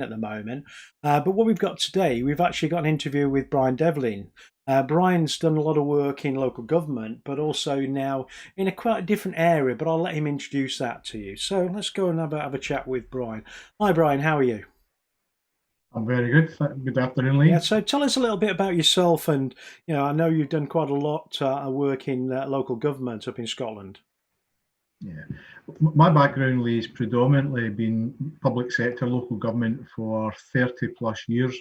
at the moment. But what we've got today, we've actually got an interview with Brian Devlin. Brian's done a lot of work in local government, but also now in a quite different area. But I'll let him introduce that to you. So let's go and have a chat with Brian. Hi, Brian. How are you? I'm very good. Good afternoon, Yeah. Lee. So tell us a little bit about yourself, and I know you've done quite a lot of work in local government up in Scotland. Yeah, my background, Lee, has predominantly been public sector, local government for 30 plus years.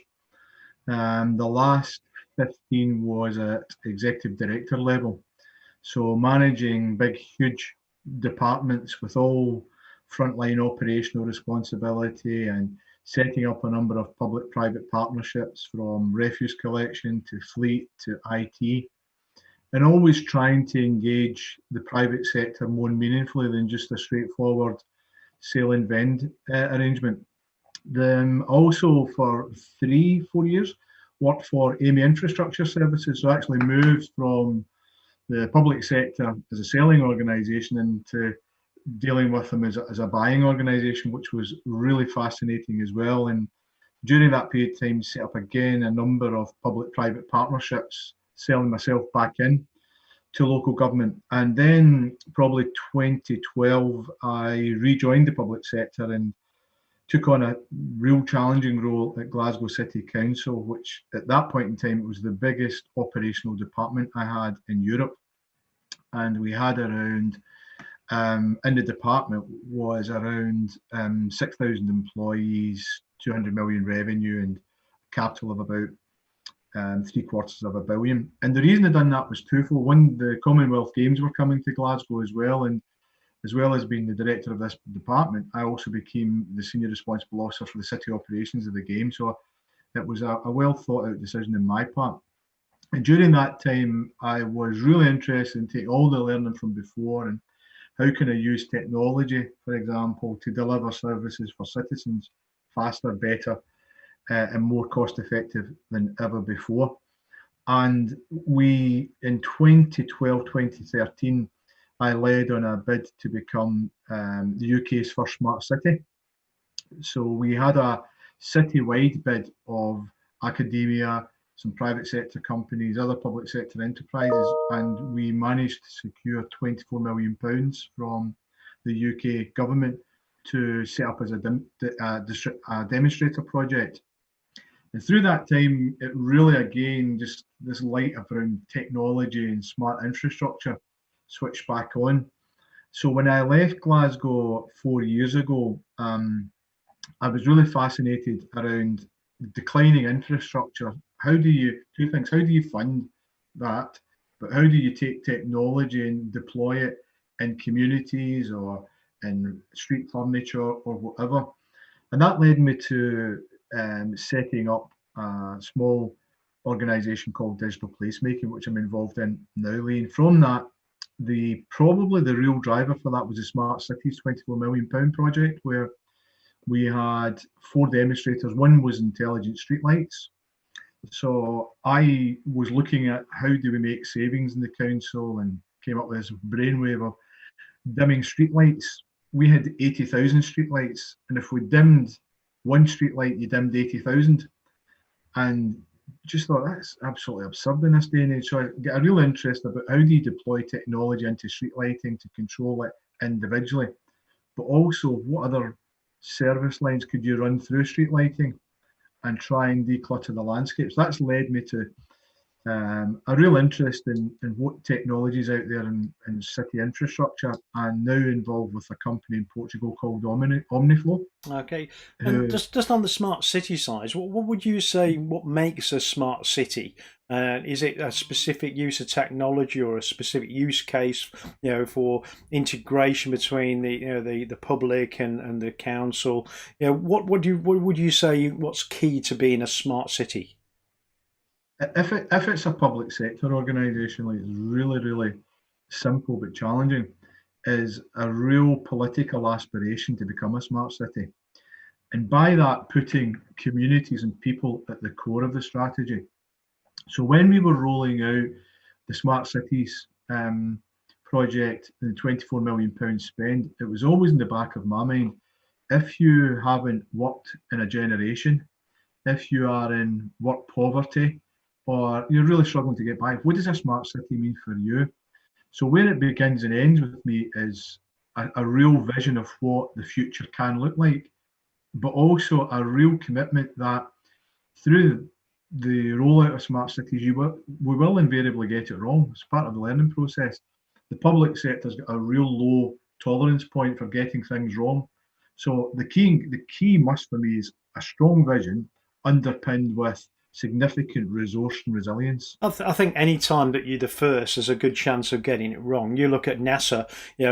The last 15 was at executive director level. So managing big, huge departments with all frontline operational responsibility and setting up a number of public-private partnerships from refuse collection to fleet to IT, and always trying to engage the private sector more meaningfully than just a straightforward sale and vend arrangement. Also for 3, 4 years, worked for Amy Infrastructure Services, so actually moved from the public sector as a selling organisation into dealing with them as a buying organisation, which was really fascinating as well. And during that period of time, set up again a number of public-private partnerships, selling myself back in to local government. And then probably 2012, I rejoined the public sector and took on a real challenging role at Glasgow City Council, which at that point in time, it was the biggest operational department I had in Europe. And we had around, in the department, was around 6,000 employees, 200 million revenue, and capital of about 3/4 of a billion. And the reason I done that was twofold. One, the Commonwealth Games were coming to Glasgow as well, and as well as being the director of this department, I also became the senior responsible officer for the city operations of the game. So it was a well thought out decision on my part. And during that time, I was really interested in taking all the learning from before and how can I use technology, for example, to deliver services for citizens faster, better, and more cost effective than ever before. And we, in 2012, 2013, I led on a bid to become the UK's first smart city. So we had a city-wide bid of academia, some private sector companies, other public sector enterprises, and we managed to secure £24 million from the UK government to set up as a demonstrator project. And through that time, it really, again, just this light around technology and smart infrastructure switched back on. So when I left Glasgow 4 years ago, I was really fascinated around declining infrastructure. How do you, two things, how do you fund that? But how do you take technology and deploy it in communities or in street furniture or whatever? And that led me to setting up a small organisation called Digital Placemaking, which I'm involved in now, Lee. And from that, probably the real driver for that was the Smart Cities £24 million project, where we had 4 demonstrators. One was intelligent streetlights. So I was looking at how do we make savings in the council and came up with this brainwave of dimming streetlights. We had 80,000 streetlights, and if we dimmed one streetlight, you dimmed 80,000. And just thought that's absolutely absurd in this day and age. So I get a real interest about how do you deploy technology into street lighting to control it individually, but also what other service lines could you run through street lighting and try and declutter the landscapes. That's led me to a real interest in what technologies out there in city infrastructure, and now involved with a company in Portugal called Omniflow. Okay, and Who, just on the smart city side, what would you say? What makes a smart city? Is it a specific use of technology or a specific use case, for integration between the public and the council? What would you say? What's key to being a smart city? if it's a public sector organisation, like it's really simple but challenging, is a real political aspiration to become a smart city. And by that, putting communities and people at the core of the strategy. So when we were rolling out the Smart Cities project, the £24 million spend, it was always in the back of my mind. if you haven't worked in a generation, if you are in work poverty, or you're really struggling to get by, what does a smart city mean for you? So where it begins and ends with me is a real vision of what the future can look like, but also a real commitment that through the rollout of smart cities, we will invariably get it wrong. It's part of the learning process. The public sector's got a real low tolerance point for getting things wrong. So the key must for me is a strong vision underpinned with significant resource and resilience. I think any time that you're the first, there's a good chance of getting it wrong. You look at NASA,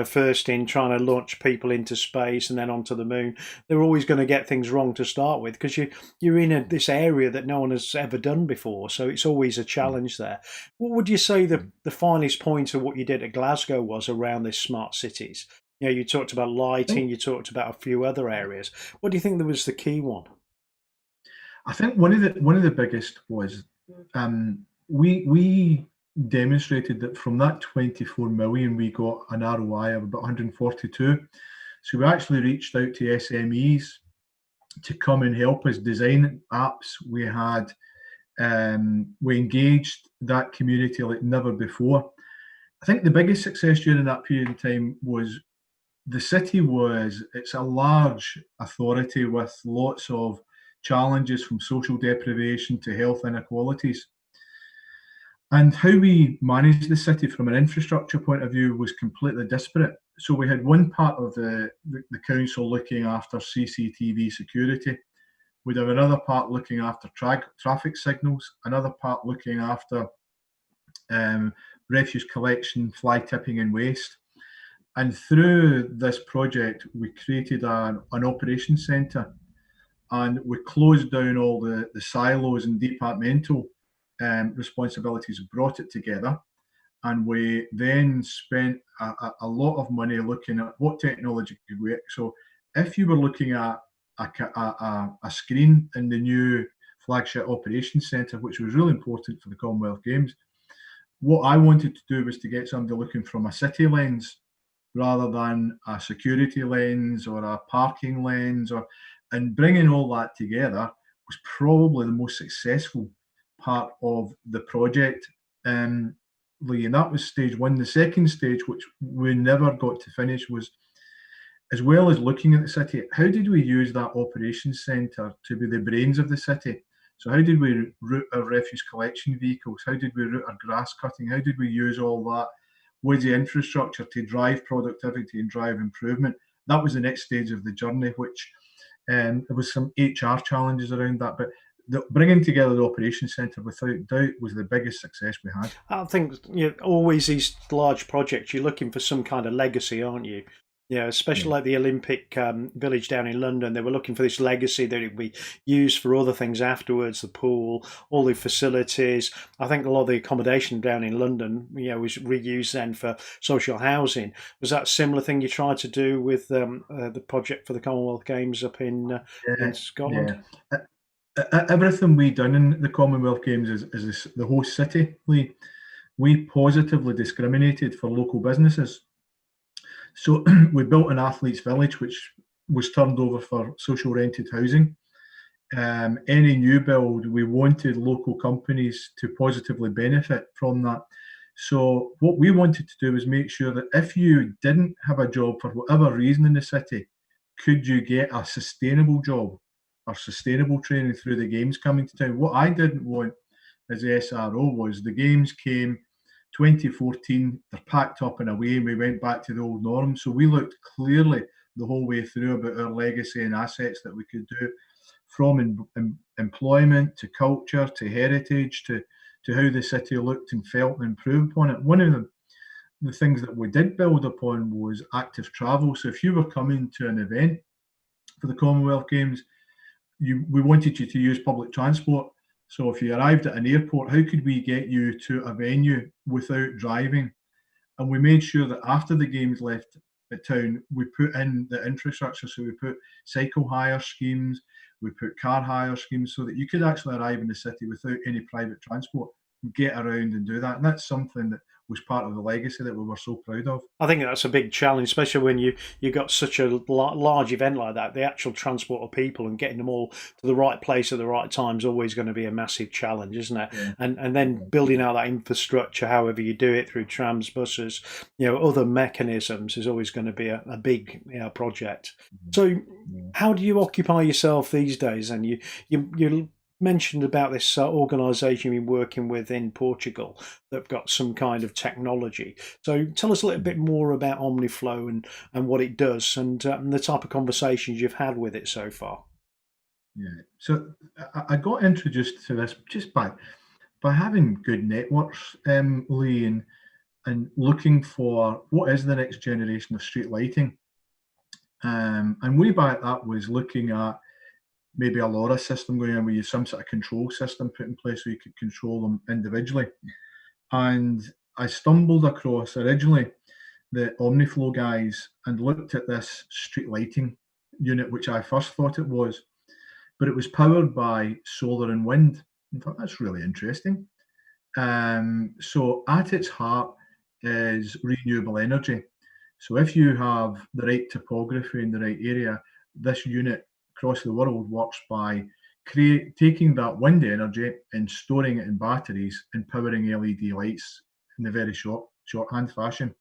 first in trying to launch people into space and then onto the moon. They're always going to get things wrong to start with because you're in this area that no one has ever done before. So it's always a challenge there. What would you say the finest point of what you did at Glasgow was around this smart cities? You talked about I think lighting, you talked about a few other areas. What do you think that was the key one? I think one of the biggest was we demonstrated that from that 24 million we got an ROI of about 142. So we actually reached out to SMEs to come and help us design apps. We engaged that community like never before. I think the biggest success during that period of time was it's a large authority with lots of challenges from social deprivation to health inequalities. And how we managed the city from an infrastructure point of view was completely disparate. So we had one part of the council looking after CCTV security. We'd have another part looking after traffic signals, another part looking after um, refuse collection, fly tipping, and waste. And through this project, we created an operations centre, and we closed down all the silos and departmental responsibilities, brought it together, and we then spent a lot of money looking at what technology could work. So if you were looking at a screen in the new flagship operations centre, which was really important for the Commonwealth Games, what I wanted to do was to get somebody looking from a city lens rather than a security lens or a parking lens, and bringing all that together was probably the most successful part of the project. Lee, and that was stage one. The second stage, which we never got to finish, was, as well as looking at the city, how did we use that operations centre to be the brains of the city? So how did we route our refuse collection vehicles? How did we route our grass cutting? How did we use all that with the infrastructure to drive productivity and drive improvement? That was the next stage of the journey, which there was some HR challenges around that, but bringing together the operations centre without doubt was the biggest success we had. I think always these large projects, you're looking for some kind of legacy, aren't you? Yeah, especially Yeah. like the Olympic Village down in London, they were looking for this legacy that it would be used for other things afterwards. The pool, all the facilities. I think a lot of the accommodation down in London, was reused then for social housing. Was that a similar thing you tried to do with the project for the Commonwealth Games up in Yeah, Scotland? yeah. Everything we done in the Commonwealth Games is the host city. We positively discriminated for local businesses. So we built an athletes' village, which was turned over for social rented housing. Any new build, we wanted local companies to positively benefit from that. So what we wanted to do was make sure that if you didn't have a job for whatever reason in the city, could you get a sustainable job or sustainable training through the games coming to town? What I didn't want as the SRO was the games came 2014, they're packed up and away, and we went back to the old norms. So we looked clearly the whole way through about our legacy and assets that we could do, from employment to culture to heritage to how the city looked and felt and improved upon it. One of the things that we did build upon was active travel. So if you were coming to an event for the Commonwealth Games, we wanted you to use public transport. So if you arrived at an airport, how could we get you to a venue without driving? And we made sure that after the games left at town, we put in the infrastructure. So we put cycle hire schemes, we put car hire schemes, so that you could actually arrive in the city without any private transport, get around and do that. And that's something that was part of the legacy that we were so proud of. I think that's a big challenge, especially when you got such a large event like that. The actual transport of people and getting them all to the right place at the right time is always going to be a massive challenge, isn't it? Yeah. And then building out that infrastructure, however you do it, through trams, buses, other mechanisms, is always going to be a big project. So, how do you occupy yourself these days? And you mentioned about this organisation you've been working with in Portugal that've got some kind of technology. So tell us a little bit more about Omniflow and what it does and the type of conversations you've had with it so far. Yeah. So I got introduced to this just by having good networks, Lee, and looking for what is the next generation of street lighting. And way back that was looking at maybe a LoRa system going in where you some sort of control system put in place so you could control them individually. And I stumbled across originally the Omniflow guys and looked at this street lighting unit, which I first thought it was, but it was powered by solar and wind. I thought that's really interesting. So at its heart is renewable energy. So if you have the right topography in the right area, this unit across the world works by taking that wind energy and storing it in batteries and powering LED lights in a very shorthand fashion.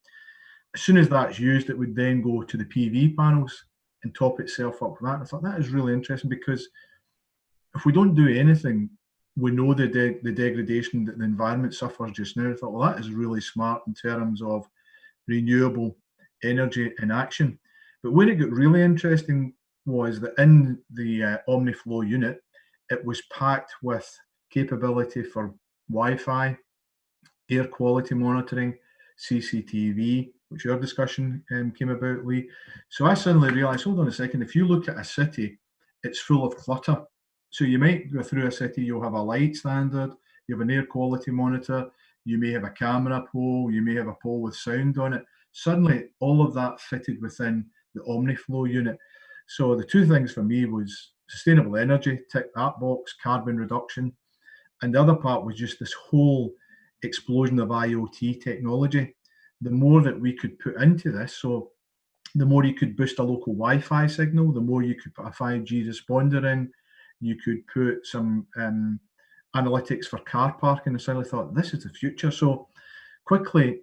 As soon as that's used, it would then go to the PV panels and top itself up with that. And I thought that is really interesting because if we don't do anything, we know the degradation that the environment suffers just now. I thought, well, that is really smart in terms of renewable energy in action. But where it got really interesting was that in the Omniflow unit, it was packed with capability for Wi-Fi, air quality monitoring, CCTV, which your discussion came about, Lee. So I suddenly realised, hold on a second, if you look at a city, it's full of clutter. So you might go through a city, you'll have a light standard, you have an air quality monitor, you may have a camera pole, you may have a pole with sound on it. Suddenly, all of that fitted within the Omniflow unit. So the two things for me was sustainable energy, tick that box, carbon reduction. And the other part was just this whole explosion of IoT technology. The more that we could put into this, so the more you could boost a local Wi-Fi signal, the more you could put a 5G responder in, you could put some analytics for car parking. And suddenly thought, this is the future. So quickly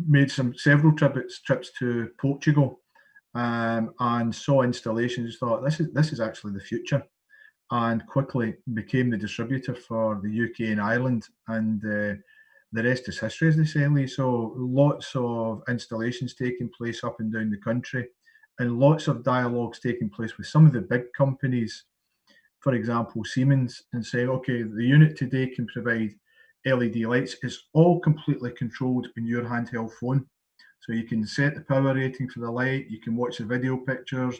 made several trips to Portugal and saw installations. Thought this is actually the future, and quickly became the distributor for the UK and Ireland, and the rest is history, as they say, Lee. So lots of installations taking place up and down the country, and lots of dialogues taking place with some of the big companies. For example, Siemens, and saying, okay, the unit today can provide LED lights. It's all completely controlled in your handheld phone. So you can set the power rating for the light, you can watch the video pictures,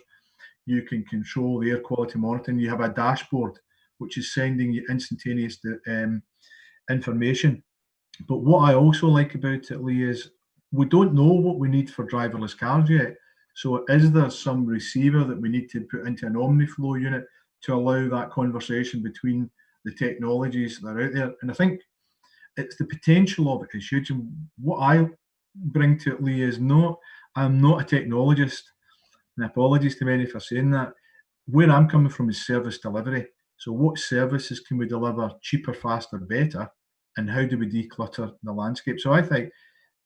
you can control the air quality monitoring. You have a dashboard which is sending you instantaneous information. But what I also like about it, Lee, is we don't know what we need for driverless cars yet. So is there some receiver that we need to put into an Omniflow unit to allow that conversation between the technologies that are out there? And I think it's the potential of it is huge. And what I bring to it, Lee, is I'm not a technologist, and apologies to many for saying that. Where I'm coming from is service delivery. So what services can we deliver cheaper, faster, better? And how do we declutter the landscape? So I think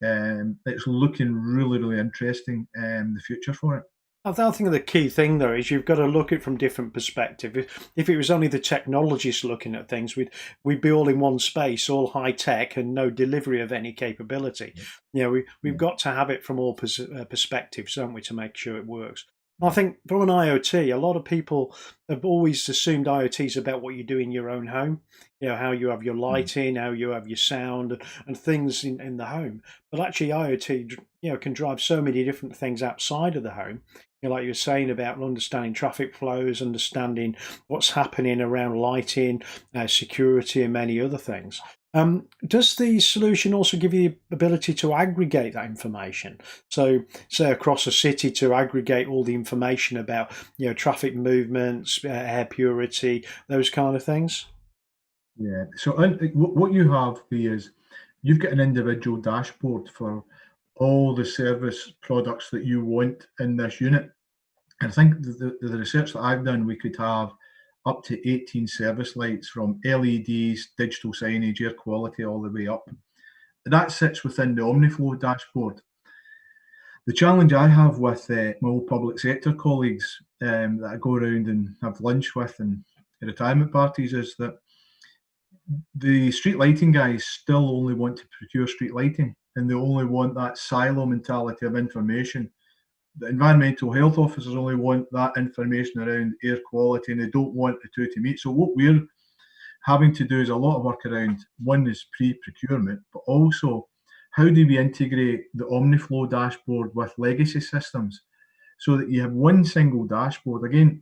it's looking really, really interesting, the future for it. I think the key thing, though, is you've got to look at it from different perspectives. If it was only the technologists looking at things, we'd be all in one space, all high tech, and no delivery of any capability. We've got to have it from all perspectives, don't we, to make sure it works. I think from an IoT, a lot of people have always assumed IoT is about what you do in your own home, how you have your lighting, how you have your sound and things in the home. But actually IoT, can drive so many different things outside of the home. Like you were saying about understanding traffic flows, understanding what's happening around lighting, security and many other things. Does the solution also give you the ability to aggregate that information? So, say across a city, to aggregate all the information about traffic movements, air purity, those kind of things. Yeah. So what you have is you've got an individual dashboard for all the service products that you want in this unit. And I think the research that I've done, we could have up to 18 service lights, from LEDs, digital signage, air quality, all the way up. That sits within the Omniflow dashboard. The challenge I have with my old public sector colleagues that I go around and have lunch with and retirement parties is that the street lighting guys still only want to procure street lighting, and they only want that silo mentality of information. The environmental health officers only want that information around air quality, and they don't want the two to meet. So what we're having to do is a lot of work around, one is pre-procurement, but also how do we integrate the Omniflow dashboard with legacy systems so that you have one single dashboard. Again,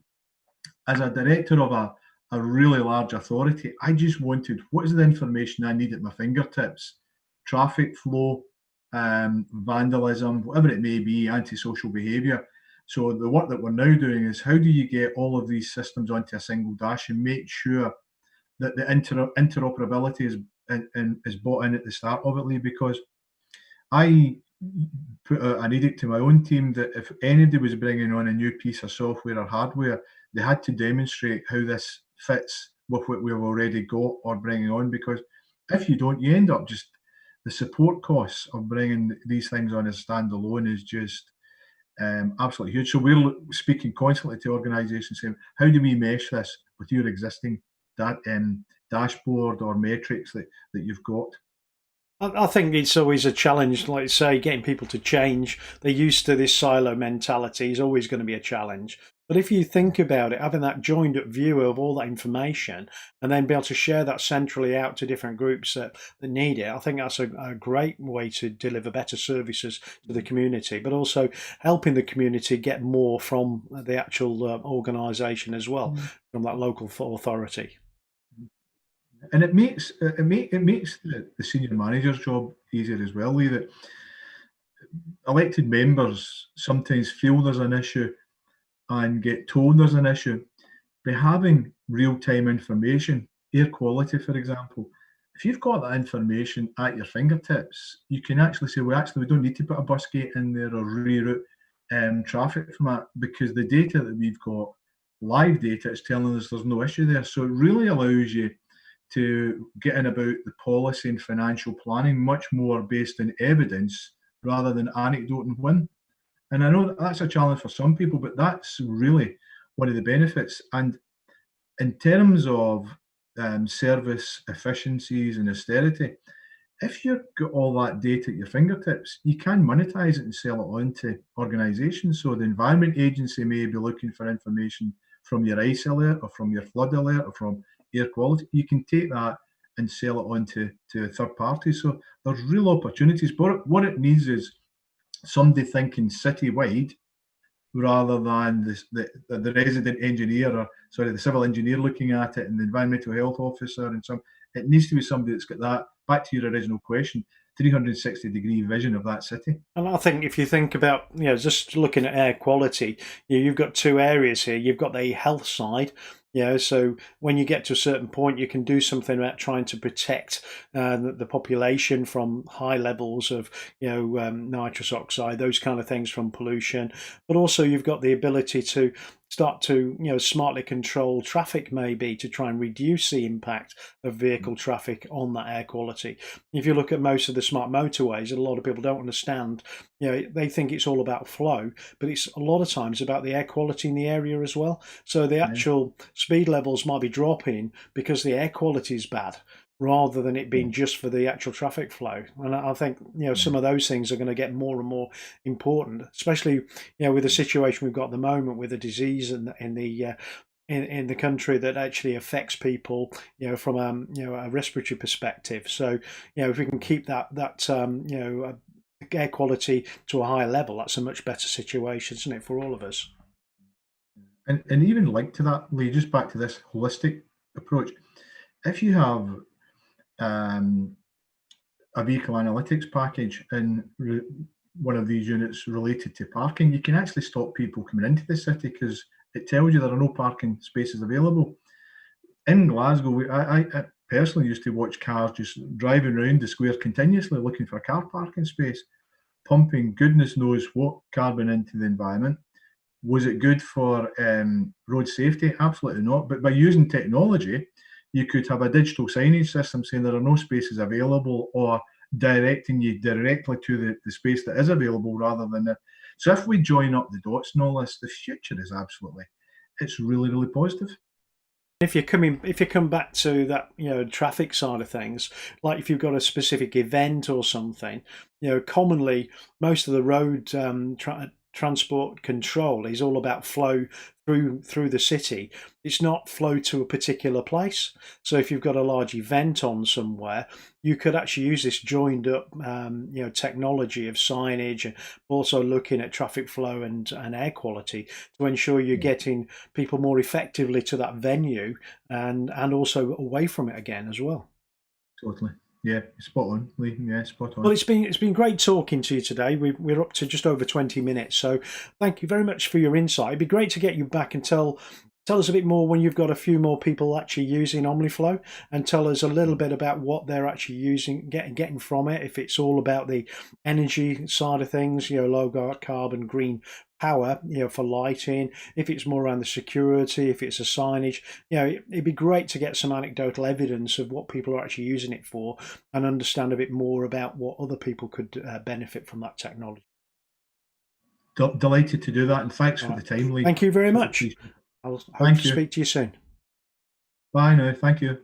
as a director of a really large authority, I just wanted, what is the information I need at my fingertips? Traffic flow, vandalism, whatever it may be, antisocial behaviour. So the work that we're now doing is, how do you get all of these systems onto a single dash and make sure that the interoperability is brought in at the start of it, Lee? Because I put out an edict to my own team that if anybody was bringing on a new piece of software or hardware, they had to demonstrate how this fits with what we've already got or bringing on, because if you don't, you end up just, the support costs of bringing these things on as standalone is just absolutely huge. So we're speaking constantly to organisations saying, how do we mesh this with your existing dashboard or metrics that you've got? I think it's always a challenge, like say, getting people to change. They're used to this silo mentality is always going to be a challenge. But if you think about it, having that joined up view of all that information and then be able to share that centrally out to different groups that need it, I think that's a great way to deliver better services to the community, but also helping the community get more from the actual organisation as well, from that local authority. And it makes the senior manager's job easier as well, Lee, that elected members sometimes feel there's an issue and get told there's an issue. By having real-time information, air quality, for example, if you've got that information at your fingertips, you can actually say, well, actually, we don't need to put a bus gate in there or reroute traffic from that, because the data that we've got, live data, is telling us there's no issue there. So it really allows you to get in about the policy and financial planning much more based on evidence rather than anecdote and whim. And I know that that's a challenge for some people, but that's really one of the benefits. And in terms of service efficiencies and austerity, if you've got all that data at your fingertips, you can monetize it and sell it on to organisations. So the Environment Agency may be looking for information from your ice alert or from your flood alert or from air quality. You can take that and sell it on to a third party. So there's real opportunities. But what it needs is somebody thinking citywide rather than the resident engineer, or sorry, the civil engineer looking at it, and the environmental health officer, and some. It needs to be somebody that's got that, back to your original question, 360-degree vision of that city. And I think if you think about, just looking at air quality, you've got two areas here. You've got the health side. So when you get to a certain point, you can do something about trying to protect the population from high levels of, nitrous oxide, those kind of things, from pollution. But also you've got the ability to start to, smartly control traffic, maybe, to try and reduce the impact of vehicle traffic on that air quality. If you look at most of the smart motorways, a lot of people don't understand, they think it's all about flow, but it's a lot of times about the air quality in the area as well. So the actual speed levels might be dropping because the air quality is bad, rather than it being just for the actual traffic flow. And I think, some of those things are going to get more and more important, especially, with the situation we've got at the moment with the disease in the country that actually affects people, from a respiratory perspective. So, if we can keep that air quality to a higher level, that's a much better situation, isn't it, for all of us? And even linked to that, Lee, just back to this holistic approach, if you have a vehicle analytics package in one of these units related to parking, you can actually stop people coming into the city because it tells you there are no parking spaces available. In Glasgow, I personally used to watch cars just driving around the square continuously looking for car parking space, pumping goodness knows what carbon into the environment. Was it good for road safety? Absolutely not. But by using technology, you could have a digital signage system saying there are no spaces available, or directing you directly to the space that is available rather than the. So if we join up the dots and all this, the future is absolutely, it's really, really positive. If you come back to that, traffic side of things, like if you've got a specific event or something, commonly most of the road transport control is all about flow through the city. It's not flow to a particular place. So if you've got a large event on somewhere, you could actually use this joined up, technology of signage, and also looking at traffic flow and air quality to ensure you're getting people more effectively to that venue and also away from it again as well. Totally. Yeah, spot on, Lee. Yeah, spot Well, on. it's been great talking to you today. We're up to just over 20 minutes, so thank you very much for your insight. It'd be great to get you back and tell us a bit more when you've got a few more people actually using Omniflow, and tell us a little bit about what they're actually using, getting from it. If it's all about the energy side of things, low carbon, green power, for lighting. If it's more around the security, if it's a signage, it'd be great to get some anecdotal evidence of what people are actually using it for, and understand a bit more about what other people could benefit from that technology. Delighted to do that, and thanks All for right. the time, Lee. Thank you very Really much. appreciate it. I'll hope Thank to you. speak to you soon. Bye now. Thank you.